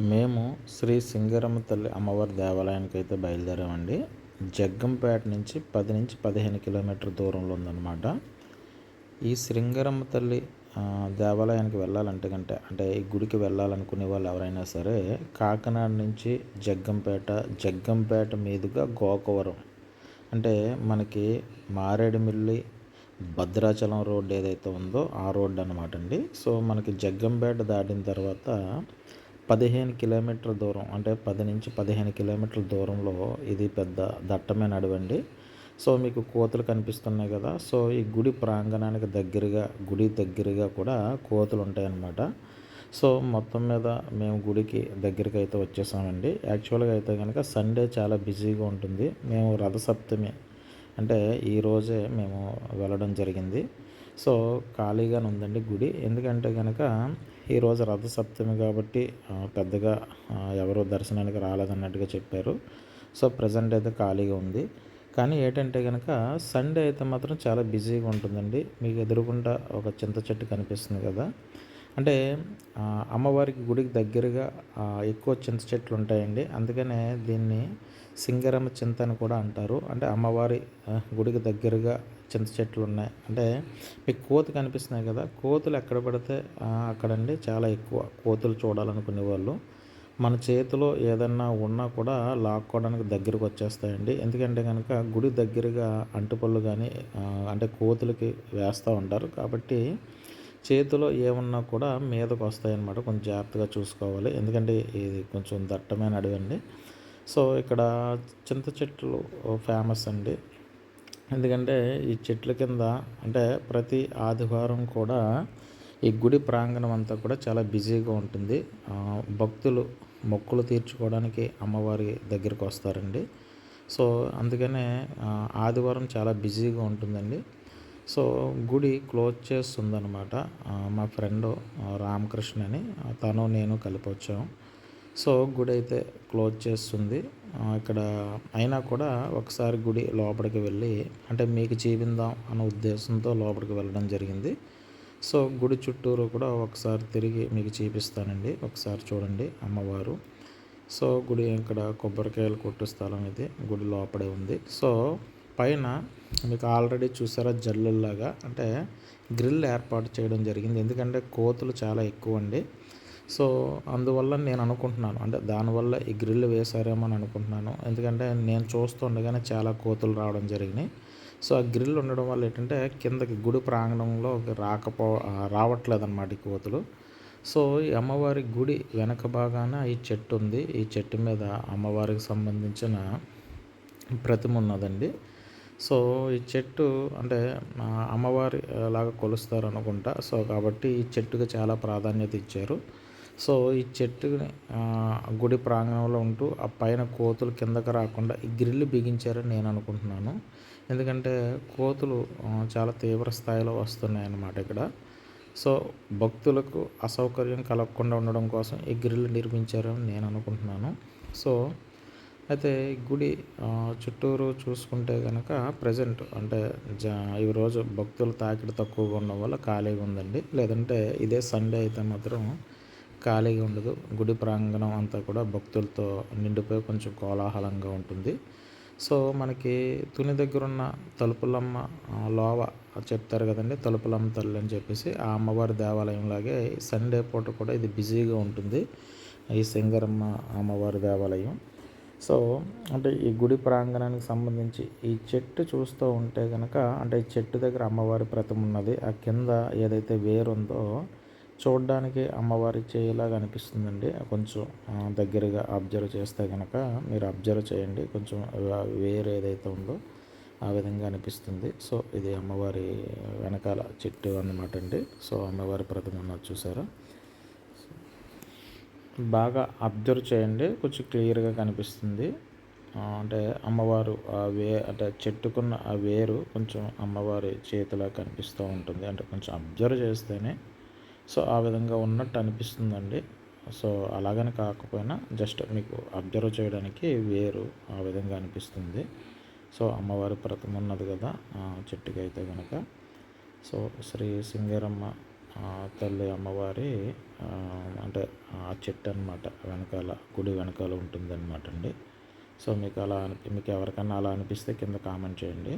మేము శ్రీ సింగరమ్మ తల్లి అమ్మవారి దేవాలయానికి అయితే బయలుదేరామండి. జగ్గంపేట నుంచి 10-15 కిలోమీటర్ దూరంలో ఉందన్నమాట. ఈ సింగరమ్మ తల్లి దేవాలయానికి వెళ్ళాలంటే అంటే ఈ గుడికి వెళ్ళాలనుకునే వాళ్ళు ఎవరైనా సరే కాకినాడ నుంచి జగ్గంపేట మీదుగా గోకవరం, అంటే మనకి మారేడుమిల్లి భద్రాచలం రోడ్డు ఏదైతే ఉందో ఆ రోడ్డు అనమాట అండి. సో మనకి జగ్గంపేట దాటిన తర్వాత 15 కిలోమీటర్ల దూరం, అంటే 10-15 కిలోమీటర్ల దూరంలో ఇది పెద్ద దట్టమైన అడవండి. సో మీకు కోతులు కనిపిస్తున్నాయి కదా. సో ఈ గుడి ప్రాంగణానికి గుడి దగ్గరగా కూడా కోతులు ఉంటాయన్నమాట. సో మొత్తం మీద మేము గుడికి దగ్గరికి అయితే వచ్చేసామండి. యాక్చువల్గా అయితే కనుక సండే చాలా బిజీగా ఉంటుంది. మేము రథసప్తమి అంటే ఈరోజే మేము వెళ్ళడం జరిగింది. సో ఖాళీగానే ఉందండి గుడి. ఎందుకంటే కనుక ఈరోజు రథసప్తమి కాబట్టి పెద్దగా ఎవరు దర్శనానికి రాలేదన్నట్టుగా చెప్పారు. సో ప్రజెంట్ అయితే ఖాళీగా ఉంది. కానీ ఏంటంటే కనుక సండే అయితే మాత్రం చాలా బిజీగా ఉంటుందండి. మీకు ఎదురుగుండా ఒక చింత చెట్టు కనిపిస్తుంది కదా, అంటే అమ్మవారికి గుడికి దగ్గరగా ఎక్కువ చింత చెట్లు ఉంటాయండి. అందుకనే దీన్ని సింగరమ్మ చింత అని కూడా అంటారు. అంటే అమ్మవారి గుడికి దగ్గరగా చింత చెట్లు ఉన్నాయి. అంటే మీకు కోతి కనిపిస్తున్నాయి కదా, కోతులు ఎక్కడ పడితే అక్కడండి చాలా ఎక్కువ కోతులు చూడాలనుకునే వాళ్ళు మన చేతిలో ఏదన్నా ఉన్నా కూడా లాక్కోవడానికి దగ్గరకు వచ్చేస్తాయండి. ఎందుకంటే కనుక గుడి దగ్గరగా అంటుపళ్ళు కానీ అంటే కోతులకి వేస్తూ ఉంటారు. కాబట్టి చేతిలో ఏమున్నా కూడా మీదకు వస్తాయన్నమాట. కొంచెం జాగ్రత్తగా చూసుకోవాలి. ఎందుకంటే ఇది కొంచెం దట్టమైన అడవి అండి. సో ఇక్కడ చింత చెట్లు ఫేమస్ అండి. ఎందుకంటే ఈ చెట్ల కింద అంటే ప్రతి ఆదివారం కూడా ఈ గుడి ప్రాంగణం అంతా కూడా చాలా బిజీగా ఉంటుంది. భక్తులు మొక్కులు తీర్చుకోవడానికి అమ్మవారి దగ్గరికి వస్తారండి. సో అందుకనే ఆదివారం చాలా బిజీగా ఉంటుందండి. సో గుడి క్లోజ్ చేస్తుందన్నమాట. మా ఫ్రెండు రామకృష్ణ అని తను నేను కలిపి వచ్చాము. సో గుడి అయితే క్లోజ్ చేస్తుంది. ఇక్కడ అయినా కూడా ఒకసారి గుడి లోపలికి వెళ్ళి అంటే మీకు చూపిందాం అన్న ఉద్దేశంతో లోపలికి వెళ్ళడం జరిగింది. సో గుడి చుట్టూరు కూడా ఒకసారి తిరిగి మీకు చూపిస్తానండి. ఒకసారి చూడండి అమ్మవారు. సో గుడి ఇక్కడ కొబ్బరికాయలు కొట్టు స్థలం ఇది గుడి లోపడే ఉంది. సో పైన మీకు ఆల్రెడీ చూసారా జల్లుల్లాగా అంటే గ్రిల్ ఏర్పాటు చేయడం జరిగింది. ఎందుకంటే కోతులు చాలా ఎక్కువ అండి. సో అందువల్ల నేను అనుకుంటున్నాను, అంటే దానివల్ల ఈ గ్రిల్ వేశారేమో అని అనుకుంటున్నాను. ఎందుకంటే నేను చూస్తుండగానే చాలా కోతులు రావడం జరిగినాయి. సో ఆ గ్రిల్ ఉండడం వల్ల ఏంటంటే కిందకి గుడి ప్రాంగణంలో రావట్లేదు అన్నమాట ఈ కోతులు. సో ఈ అమ్మవారి గుడి వెనక భాగాన ఈ చెట్టు ఉంది. ఈ చెట్టు మీద అమ్మవారికి సంబంధించిన ప్రతిమ ఉన్నదండి. సో ఈ చెట్టు అంటే అమ్మవారి లాగా కొలుస్తారు అనుకుంటా. సో కాబట్టి ఈ చెట్టుకి చాలా ప్రాధాన్యత ఇచ్చారు. సో ఈ చెట్టుని గుడి ప్రాంగణంలో ఉంటూ ఆ పైన కోతులు కిందకి రాకుండా ఈ గ్రిల్ బిగించారని నేను అనుకుంటున్నాను. ఎందుకంటే కోతులు చాలా తీవ్ర స్థాయిలో వస్తున్నాయి అన్నమాట ఇక్కడ. సో భక్తులకు అసౌకర్యం కలగకుండా ఉండడం కోసం ఈ గ్రిల్ నిర్మించారని నేను అనుకుంటున్నాను. సో అయితే గుడి చుట్టూరు చూసుకుంటే కనుక ప్రజెంట్ అంటే ఈరోజు భక్తుల తాకిడి తక్కువగా ఉండడం వల్ల ఖాళీగా ఉందండి. లేదంటే ఇదే సండే అయితే మాత్రం ఖాళీగా ఉండదు. గుడి ప్రాంగణం అంతా కూడా భక్తులతో నిండిపోయి కొంచెం కోలాహలంగా ఉంటుంది. సో మనకి తుని దగ్గరున్న తలుపులమ్మ లోవ చెప్తారు కదండి, తలుపులమ్మ తల్లి అని చెప్పేసి ఆ అమ్మవారి దేవాలయంలాగే సండే పూట కూడా ఇది బిజీగా ఉంటుంది ఈ సింగరమ్మ అమ్మవారి దేవాలయం. సో అంటే ఈ గుడి ప్రాంగణానికి సంబంధించి ఈ చెట్టు చూస్తూ ఉంటే కనుక అంటే ఈ చెట్టు దగ్గర అమ్మవారి ప్రతిమ ఉన్నది. ఆ కింద ఏదైతే వేరుందో చూడడానికి అమ్మవారి చేయిలాగా అనిపిస్తుందండి. కొంచెం దగ్గరగా అబ్జర్వ్ చేస్తే కనుక మీరు అబ్జర్వ్ చేయండి. కొంచెం వేరు ఏదైతే ఉందో ఆ విధంగా అనిపిస్తుంది. సో ఇది అమ్మవారి వెనకాల చెట్టు అన్నమాట అండి. సో అమ్మవారి ప్రతిమ ఉన్నది చూసారా. బాగా అబ్జర్వ్ చేయండి, కొంచెం క్లియర్గా కనిపిస్తుంది. అంటే అమ్మవారు అంటే చెట్టుకున్న ఆ వేరు కొంచెం అమ్మవారి చేతిలా కనిపిస్తూ ఉంటుంది. అంటే కొంచెం అబ్జర్వ్ చేస్తేనే సో ఆ విధంగా ఉన్నట్టు అనిపిస్తుందండి. సో అలాగని కాకపోయినా జస్ట్ మీకు అబ్జర్వ్ చేయడానికి వేరు ఆ విధంగా అనిపిస్తుంది. సో అమ్మవారి ప్రతిమ ఉన్నది కదా చెట్టుకి అయితే కనుక. సో శ్రీ సింగరమ్మ తల్లి అమ్మవారి అంటే ఆ చెట్టు అనమాట, వెనకాల గుడి వెనకాల ఉంటుందన్నమాట అండి. సో మీకు ఎవరికన్నా అలా అనిపిస్తే కింద కామెంట్ చేయండి.